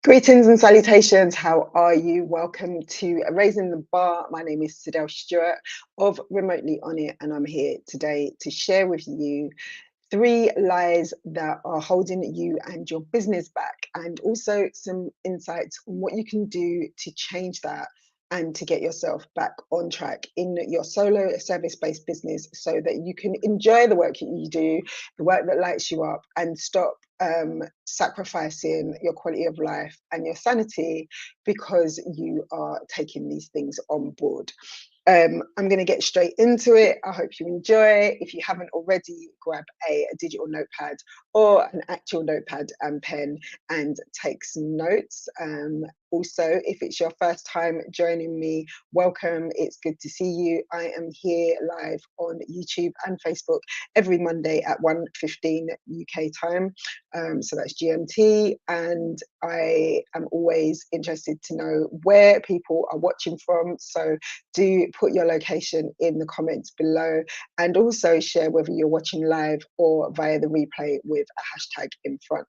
Greetings and salutations. How are you? Welcome to Raising the Bar. My name is Cydelle C Stewart of Remotely Onit, and I'm here today to share with you three lies that are holding you and your business back, and also some insights on what you can do to change that and to get yourself back on track in your solo service-based business so that you can enjoy the work that you do, the work that lights you up, and stop sacrificing your quality of life and your sanity because you are taking these things on board. I'm going to get straight into it. I hope you enjoy. If you haven't already, grab a digital notepad or an actual notepad and pen and take some notes. Also, if it's your first time joining me, welcome. It's good to see you. I am here live on YouTube and Facebook every Monday at 1:15 UK time. So that's GMT. And I am always interested to know where people are watching from. So do put your location in the comments below, and also share whether you're watching live or via the replay with a hashtag in front.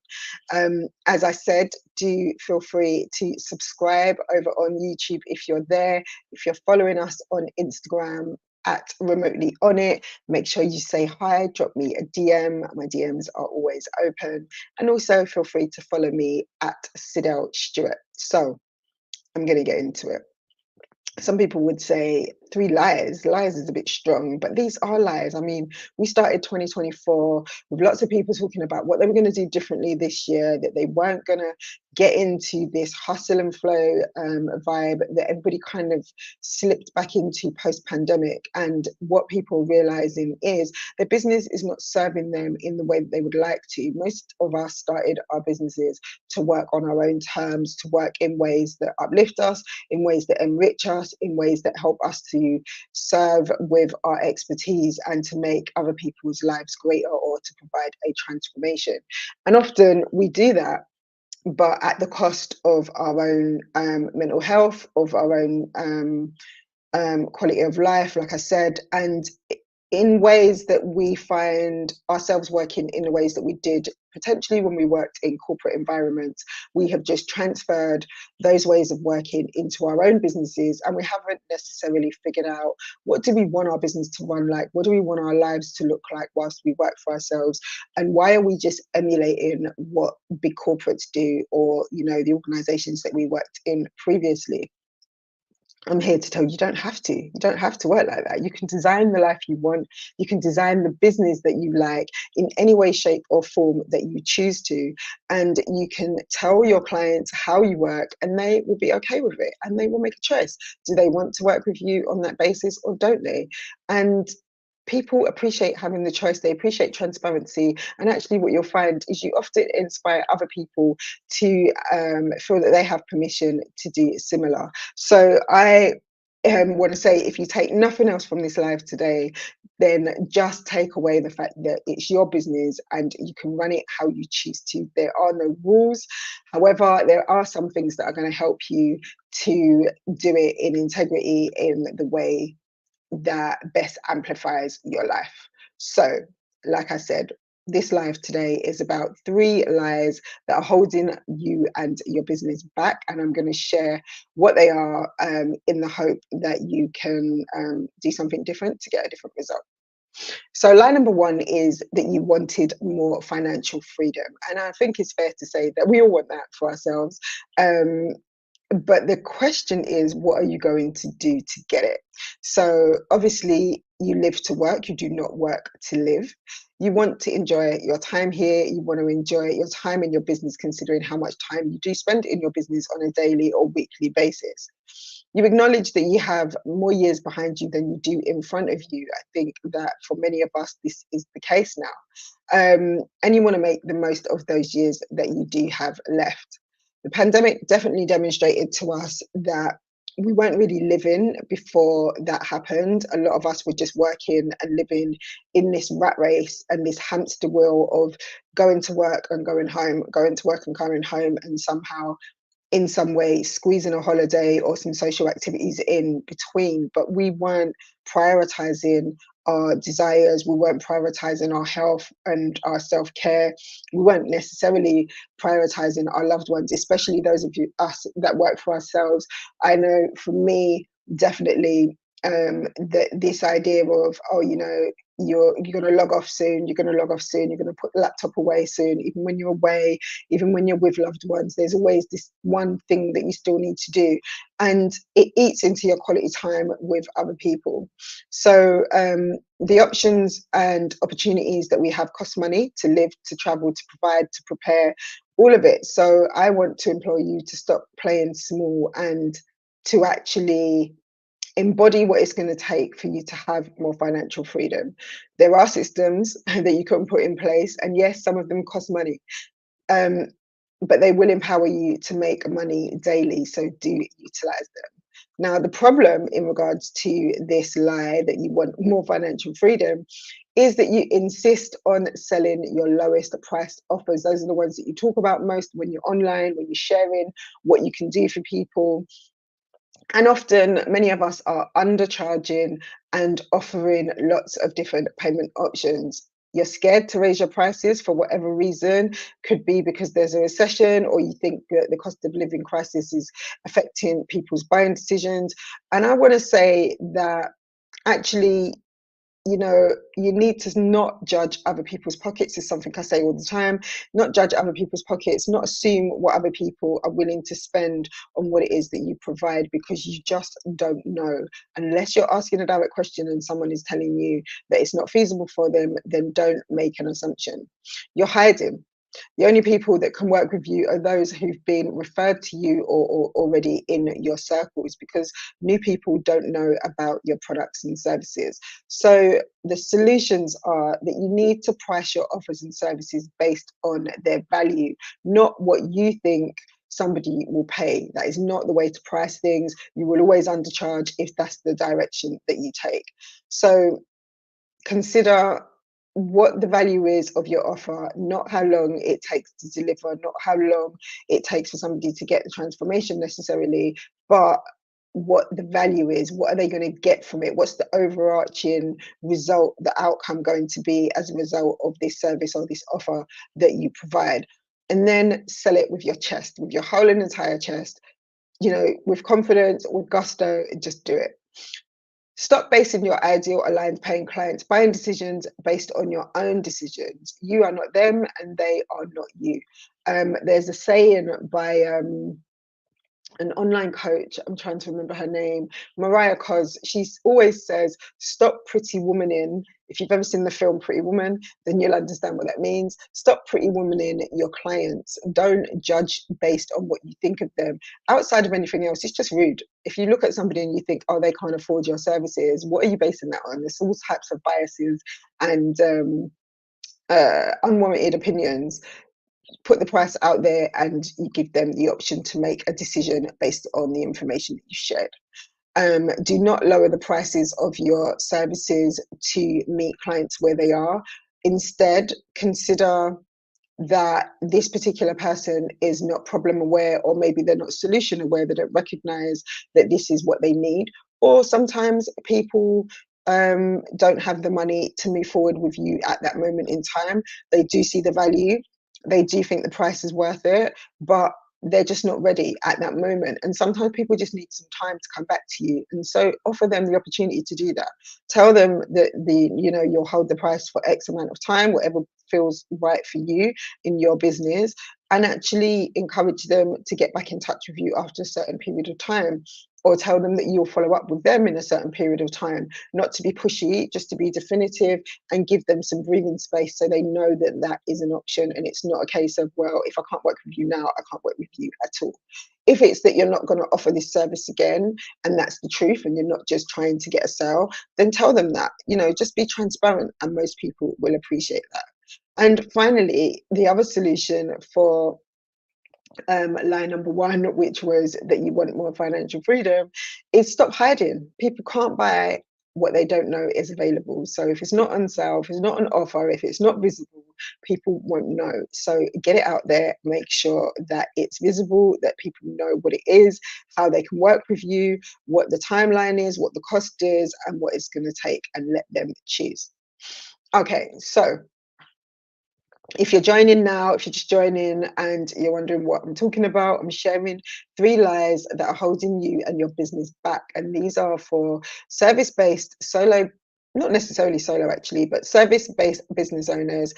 As I said, do feel free to subscribe over on YouTube if you're there. If you're following us on Instagram at Remotely Onit, make sure you say hi, drop me a DM. My DMs are always open. And also feel free to follow me at Cydelle Stewart. So I'm going to get into it. Some people would say three lies. Lies is a bit strong, but these are lies. I mean, we started 2024 with lots of people talking about what they were going to do differently this year, that they weren't going to get into this hustle and flow vibe that everybody kind of slipped back into post-pandemic. And what people are realizing is their business is not serving them in the way that they would like to. Most of us started our businesses to work on our own terms, to work in ways that uplift us, in ways that enrich us, in ways that help us to serve with our expertise and to make other people's lives greater or to provide a transformation. And often we do that, but at the cost of our own mental health, of our own quality of life, like I said, and in ways that we find ourselves working in the ways that we did potentially when we worked in corporate environments. We have just transferred those ways of working into our own businesses, and we haven't necessarily figured out what do we want our business to run like, what do we want our lives to look like whilst we work for ourselves, and why are we just emulating what big corporates do, or the organizations that we worked in previously. I'm here to tell you, you don't have to. You don't have to work like that. You can design the life you want. You can design the business that you like in any way, shape, or form that you choose to. And you can tell your clients how you work, and they will be okay with it. And they will make a choice. Do they want to work with you on that basis, or don't they? And people appreciate having the choice. They appreciate transparency, and actually what you'll find is you often inspire other people to feel that they have permission to do similar. So I want to say, if you take nothing else from this live today, then just take away the fact that it's your business and you can run it how you choose to. There are no rules. However, there are some things that are going to help you to do it in integrity, in the way that best amplifies your life. So, like I said, this live today is about three lies that are holding you and your business back, and I'm going to share what they are in the hope that you can do something different to get a different result. So, lie number one is that you wanted more financial freedom, and I think it's fair to say that we all want that for ourselves. But the question is, what are you going to do to get it? So obviously you live to work, you do not work to live. You want to enjoy your time here. You want to enjoy your time in your business, considering how much time you do spend in your business on a daily or weekly basis. You acknowledge that you have more years behind you than you do in front of you. I think that for many of us, this is the case now. And you want to make the most of those years that you do have left. The pandemic definitely demonstrated to us that we weren't really living before that happened. A lot of us were just working and living in this rat race and this hamster wheel of going to work and going home, going to work and coming home, and somehow in some way squeezing a holiday or some social activities in between. But we weren't prioritizing our desires, we weren't prioritizing our health and our self-care, we weren't necessarily prioritizing our loved ones, especially those of us that work for ourselves. I know for me, definitely, this idea of, oh, you're going to log off soon, you're going to log off soon, you're going to put the laptop away soon, even when you're away, even when you're with loved ones, there's always this one thing that you still need to do, and it eats into your quality time with other people. So the options and opportunities that we have cost money: to live, to travel, to provide, to prepare, all of it. So I want to implore you to stop playing small and to actually embody what it's going to take for you to have more financial freedom. There are systems that you can put in place, and yes, some of them cost money, um, but they will empower you to make money daily. So do utilize them. Now, the problem in regards to this lie that you want more financial freedom is that you insist on selling your lowest priced offers. Those are the ones that you talk about most when you're online, when you're sharing what you can do for people. And often, many of us are undercharging and offering lots of different payment options. You're scared to raise your prices for whatever reason. Could be because there's a recession, or you think that the cost of living crisis is affecting people's buying decisions. And I want to say that actually, you need to not judge other people's pockets, is something I say all the time. Not judge other people's pockets, not assume what other people are willing to spend on what it is that you provide, because you just don't know. Unless you're asking a direct question and someone is telling you that it's not feasible for them, then don't make an assumption. You're hiding. The only people that can work with you are those who've been referred to you, or already in your circles, because new people don't know about your products and services. So the solutions are that you need to price your offers and services based on their value, not what you think somebody will pay. That is not the way to price things. You will always undercharge if that's the direction that you take. So consider what the value is of your offer, not how long it takes to deliver, not how long it takes for somebody to get the transformation necessarily, but what the value is. What are they going to get from it? What's the overarching result, the outcome going to be as a result of this service or this offer that you provide? And then sell it with your chest, with your whole and entire chest, with confidence, with gusto. Just do it. Stop basing your ideal aligned paying clients buying decisions based on your own decisions. You are not them and they are not you. There's a saying by an online coach, I'm trying to remember her name, Mariah Cos. She always says, stop pretty womaning. If you've ever seen the film Pretty Woman, then you'll understand what that means. Stop pretty womaning your clients. Don't judge based on what you think of them. Outside of anything else, it's just rude. If you look at somebody and you think, oh, they can't afford your services, what are you basing that on? There's all types of biases and unwarranted opinions. Put the price out there and you give them the option to make a decision based on the information that you shared. Do not lower the prices of your services to meet clients where they are. Instead, consider that this particular person is not problem aware, or maybe they're not solution aware. They don't recognize that this is what they need. Or sometimes people don't have the money to move forward with you at that moment in time. They do see the value, they do think the price is worth it, but they're just not ready at that moment. And sometimes people just need some time to come back to you. And so offer them the opportunity to do that. Tell them that you'll hold the price for X amount of time, whatever feels right for you in your business, and actually encourage them to get back in touch with you after a certain period of time, or tell them that you'll follow up with them in a certain period of time. Not to be pushy, just to be definitive and give them some breathing space so they know that that is an option, and it's not a case of, well, if I can't work with you now, I can't work with you at all. If it's that you're not going to offer this service again, and that's the truth, and you're not just trying to get a sale, then tell them that. Just be transparent, and most people will appreciate that. And finally, the other solution for line number one, which was that you want more financial freedom, is stop hiding. People can't buy what they don't know is available. So if it's not on sale, if it's not an offer, if it's not visible, people won't know. So get it out there, make sure that it's visible, that people know what it is, how they can work with you, what the timeline is, what the cost is, and what it's going to take, and let them choose. Okay, so if you're joining now, if you're just joining and you're wondering what I'm talking about, I'm sharing 3 lies that are holding you and your business back. And these are for service-based solo, not necessarily solo actually, but service-based business owners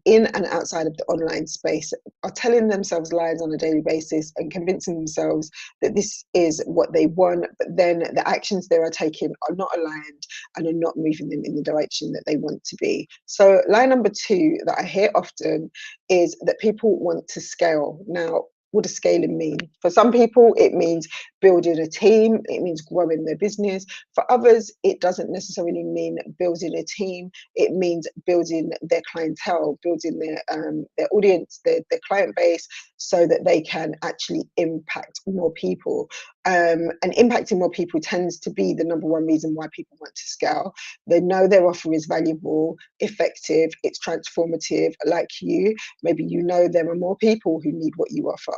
in and outside of the online space are telling themselves lies on a daily basis and convincing themselves that this is what they want, but then the actions they are taking are not aligned and are not moving them in the direction that they want to be. So lie number 2 that I hear often is that people want to scale. Now, what does scaling mean? For some people, it means building a team, it means growing their business. For others, it doesn't necessarily mean building a team, it means building their clientele, building their audience, their client base, so that they can actually impact more people. And impacting more people tends to be the number 1 reason why people want to scale. They know their offer is valuable, effective, it's transformative. Like you, maybe you know there are more people who need what you offer.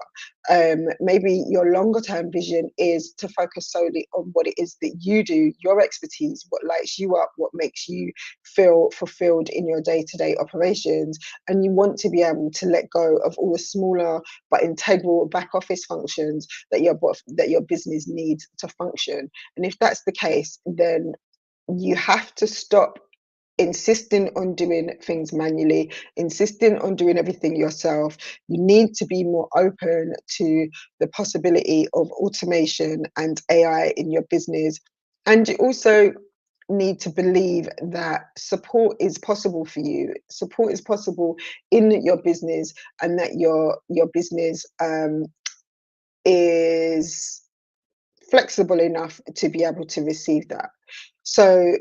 Maybe your longer term vision is to focus solely on what it is that you do, your expertise, what lights you up, what makes you feel fulfilled in your day-to-day operations, and you want to be able to let go of all the smaller but integral back office functions that your business needs to function. And if that's the case, then you have to stop insisting on doing things manually, insisting on doing everything yourself. You need to be more open to the possibility of automation and AI in your business. And you also need to believe that support is possible for you. Support is possible in your business, and that your business is flexible enough to be able to receive that. So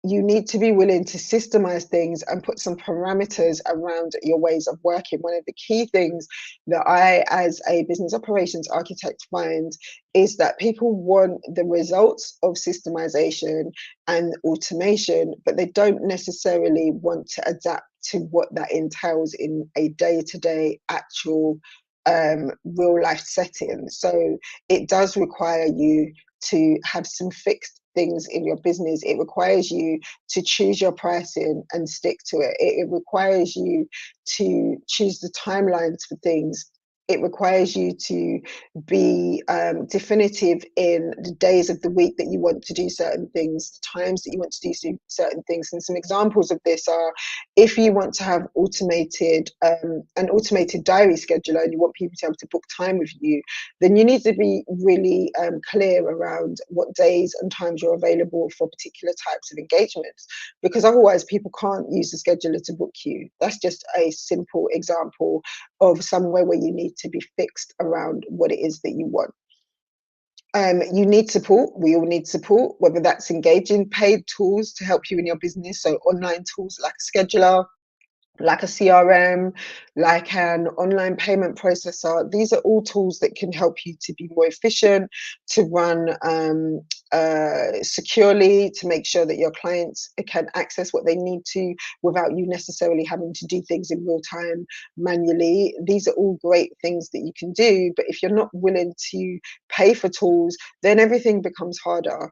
you need to be willing to systemize things and put some parameters around your ways of working. One of the key things that I, as a business operations architect, find is that people want the results of systemization and automation, but they don't necessarily want to adapt to what that entails in a day-to-day actual real life setting. So it does require you to have some fixed things in your business. It requires you to choose your pricing and stick to it. It requires you to choose the timelines for things. It requires you to be definitive in the days of the week that you want to do certain things, the times that you want to do certain things. And some examples of this are, if you want to have an automated diary scheduler and you want people to be able to book time with you, then you need to be really clear around what days and times you're available for particular types of engagements, because otherwise people can't use the scheduler to book you. That's just a simple example of somewhere where you need to be fixed around what it is that you want. You need support. We all need support, whether that's engaging paid tools to help you in your business, so online tools like a scheduler, like a CRM, like an online payment processor. These are all tools that can help you to be more efficient, to run securely, to make sure that your clients can access what they need to without you necessarily having to do things in real time manually. These are all great things that you can do, but if you're not willing to pay for tools, then everything becomes harder.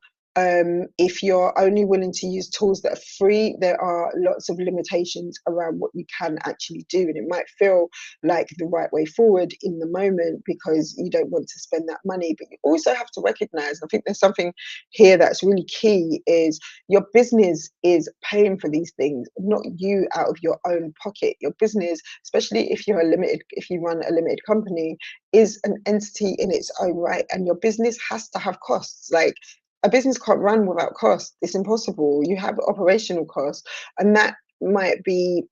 If you're only willing to use tools that are free, there are lots of limitations around what you can actually do. And it might feel like the right way forward in the moment because you don't want to spend that money. But you also have to recognize, I think there's something here that's really key, is your business is paying for these things, not you out of your own pocket. Your business, especially if you run a limited company, is an entity in its own right. And your business has to have costs. Like, a business can't run without cost. It's impossible. You have operational costs, and that might be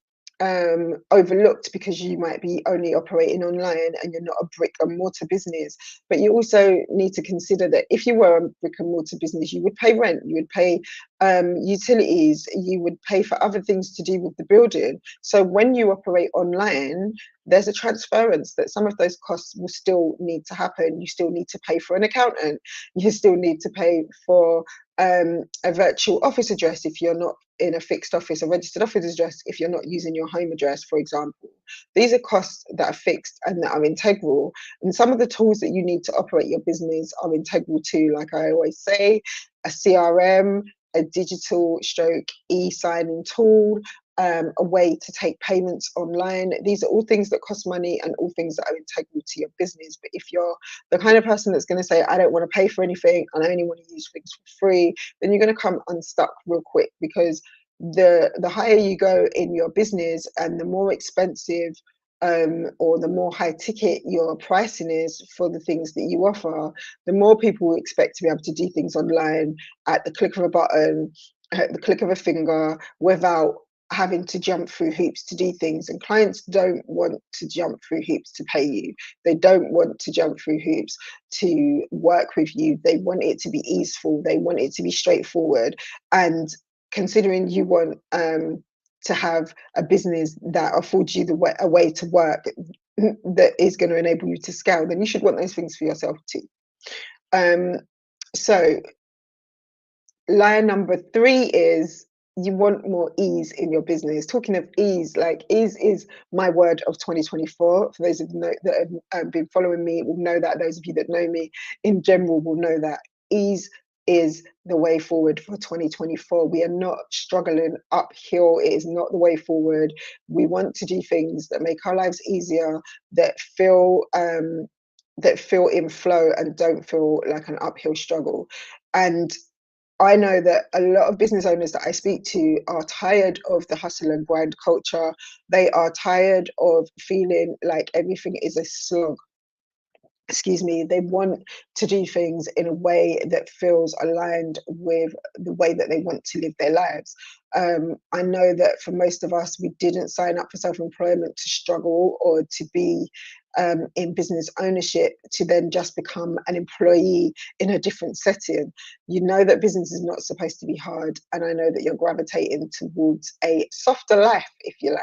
overlooked because you might be only operating online and you're not a brick and mortar business. But you also need to consider that if you were a brick and mortar business, you would pay rent, you would pay utilities, you would pay for other things to do with the building. So when you operate online, there's a transference that some of those costs will still need to happen. You still need to pay for an accountant. You still need to pay for a virtual office address if you're not in a fixed office, a registered office address if you're not using your home address, for example. These are costs that are fixed and that are integral. And some of the tools that you need to operate your business are integral too, like I always say, a CRM, a digital stroke e-signing tool, a way to take payments online. These are all things that cost money and all things that are integral to your business. But if you're the kind of person that's going to say, I don't want to pay for anything and I only want to use things for free, then you're going to come unstuck real quick, because the higher you go in your business and the more expensive or the more high ticket your pricing is for the things that you offer, the more people will expect to be able to do things online at the click of a button, at the click of a finger, without having to jump through hoops to do things. And clients don't want to jump through hoops to pay you. They don't want to jump through hoops to work with you. They want it to be easeful. They want it to be straightforward. And considering you want to have a business that affords you a way to work that is going to enable you to scale, then you should want those things for yourself too. So line number 3 is you want more ease in your business. Talking of ease, like ease is my word of 2024. For those of you that have been following me will know that. Those of you that know me in general will know that ease is the way forward for 2024. We are not struggling uphill. It is not the way forward. We want to do things that make our lives easier, that feel in flow and don't feel like an uphill struggle. And I know that a lot of business owners that I speak to are tired of the hustle and grind culture. They are tired of feeling like everything is a slog. Excuse me. They want to do things in a way that feels aligned with the way that they want to live their lives. I know that for most of us, we didn't sign up for self-employment to struggle or to be in business ownership to then just become an employee in a different setting. You know that business is not supposed to be hard, and I know that you're gravitating towards a softer life, if you like.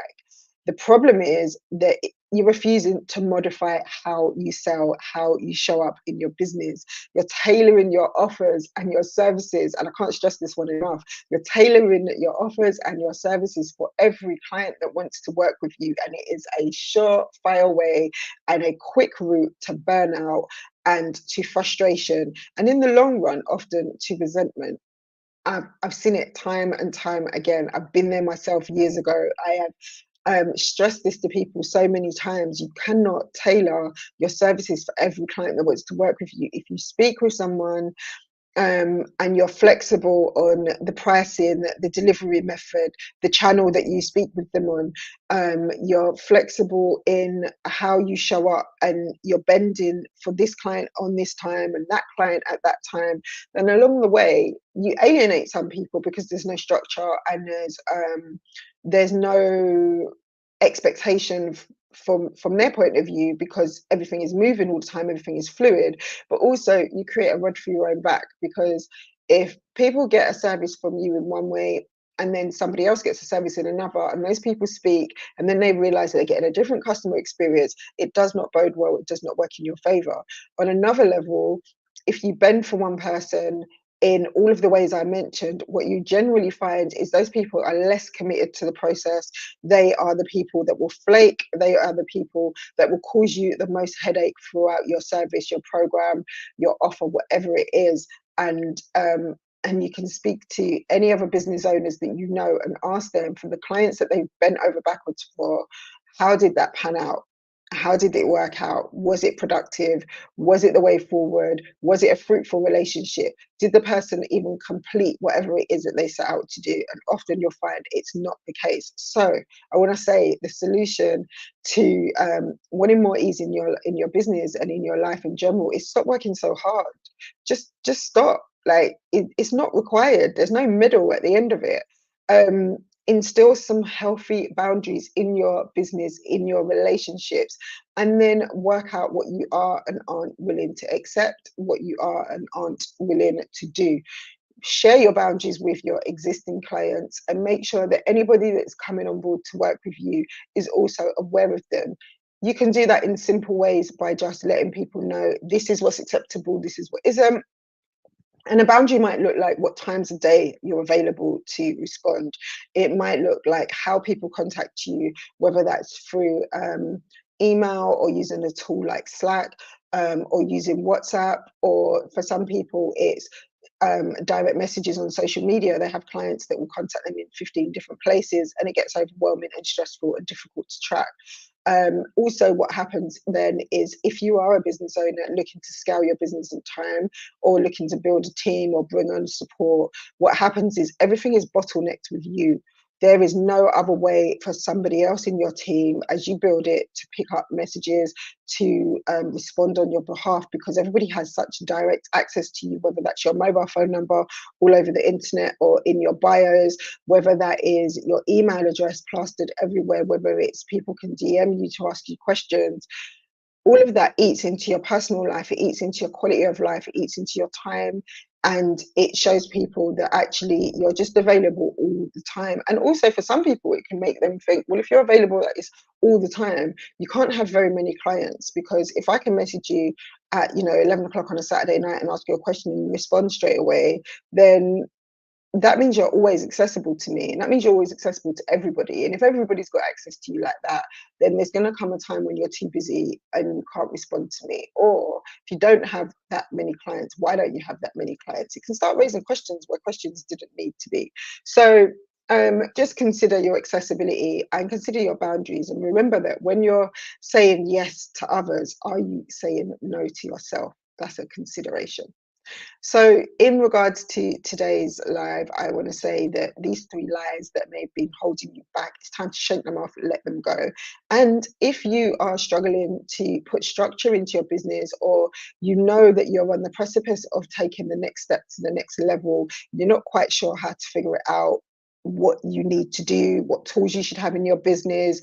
The problem is that you're refusing to modify how you sell, how you show up in your business. You're tailoring your offers and your services, and I can't stress this one enough. You're tailoring your offers and your services for every client that wants to work with you, and it is a surefire way and a quick route to burnout and to frustration, and in the long run, often to resentment. I've seen it time and time again. I've been there myself years ago. I have stressed this to people so many times. You cannot tailor your services for every client that wants to work with you. If you speak with someone and you're flexible on the pricing, the delivery method, the channel that you speak with them on, you're flexible in how you show up, and you're bending for this client on this time and that client at that time, then along the way you alienate some people because there's no structure and there's no expectation from their point of view, because everything is moving all the time, everything is fluid. But also you create a rod for your own back, because if people get a service from you in one way and then somebody else gets a service in another, and those people speak and then they realize that they're getting a different customer experience, it does not bode well, it does not work in your favor. On another level, if you bend for one person in all of the ways I mentioned, what you generally find is those people are less committed to the process. They are the people that will flake. They are the people that will cause you the most headache throughout your service, your program, your offer, whatever it is. And you can speak to any other business owners that you know and ask them, for the clients that they've bent over backwards for, how did that pan out? How did it work out? Was it productive? Was it the way forward? Was it a fruitful relationship? Did the person even complete whatever it is that they set out to do? And often you'll find it's not the case. So I want to say the solution to wanting more ease in your business and in your life in general is stop working so hard. Just stop. Like it's not required. There's no middle at the end of it. Instill some healthy boundaries in your business, in your relationships, and then work out what you are and aren't willing to accept, what you are and aren't willing to do. share your boundaries with your existing clients, and make sure that anybody that's coming on board to work with you is also aware of them. You can do that in simple ways by just letting people know this is what's acceptable, this is what isn't. And a boundary might look like what times of day you're available to respond. It might look like how people contact you, whether that's through email or using a tool like Slack, or using WhatsApp, or for some people it's direct messages on social media. They have clients that will contact them in 15 different places, and it gets overwhelming and stressful and difficult to track. Also, what happens then is if you are a business owner looking to scale your business in time, or looking to build a team or bring on support, what happens is everything is bottlenecked with you. There is no other way for somebody else in your team as you build it to pick up messages, to respond on your behalf, because everybody has such direct access to you, whether that's your mobile phone number all over the internet or in your bios, whether that is your email address plastered everywhere, whether it's people can DM you to ask you questions. All of that eats into your personal life, it eats into your quality of life, it eats into your time, and it shows people that actually you're just available all the time. And also for some people, it can make them think, well, if you're available like this all the time, you can't have very many clients, because if I can message you at 11 o'clock on a Saturday night and ask you a question and you respond straight away, then that means you're always accessible to me, and that means you're always accessible to everybody. And if everybody's got access to you like that, then there's going to come a time when you're too busy and you can't respond to me. Or if you don't have that many clients, why don't you have that many clients? You can start raising questions where questions didn't need to be. So just consider your accessibility and consider your boundaries, and remember that when you're saying yes to others, are you saying no to yourself? That's a consideration. So, in regards to today's live, I want to say that these three lies that may have been holding you back, it's time to shake them off and let them go. And if you are struggling to put structure into your business, or you know that you're on the precipice of taking the next step to the next level, you're not quite sure how to figure it out, what you need to do, what tools you should have in your business,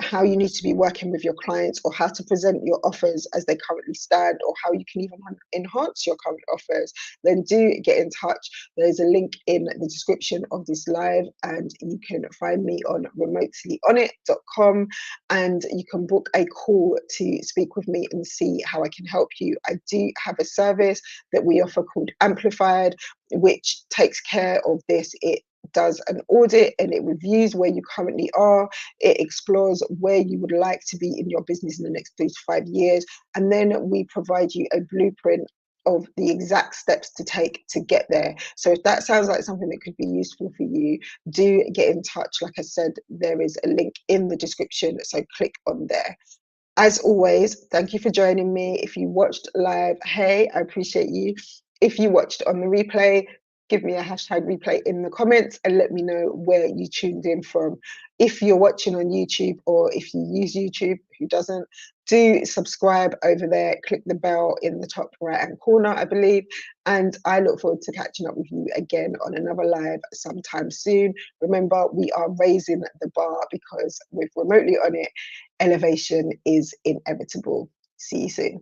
how you need to be working with your clients, or how to present your offers as they currently stand, or how you can even enhance your current offers, then do get in touch. There's a link in the description of this live, and you can find me on remotelyonit.com, and you can book a call to speak with me and see how I can help you. I do have a service that we offer called Amplified, which takes care of this. It does an audit and it reviews where you currently are. It explores where you would like to be in your business in the next 3 to 5 years. And then we provide you a blueprint of the exact steps to take to get there. So if that sounds like something that could be useful for you, do get in touch. Like I said, there is a link in the description, so click on there. As always, thank you for joining me. If you watched live, hey, I appreciate you. If you watched on the replay, give me a hashtag replay in the comments and let me know where you tuned in from. If you're watching on YouTube, or if you use YouTube, who doesn't, do subscribe over there. Click the bell in the top right hand corner, I believe. And I look forward to catching up with you again on another live sometime soon. Remember, we are raising the bar, because with Remotely On It, elevation is inevitable. See you soon.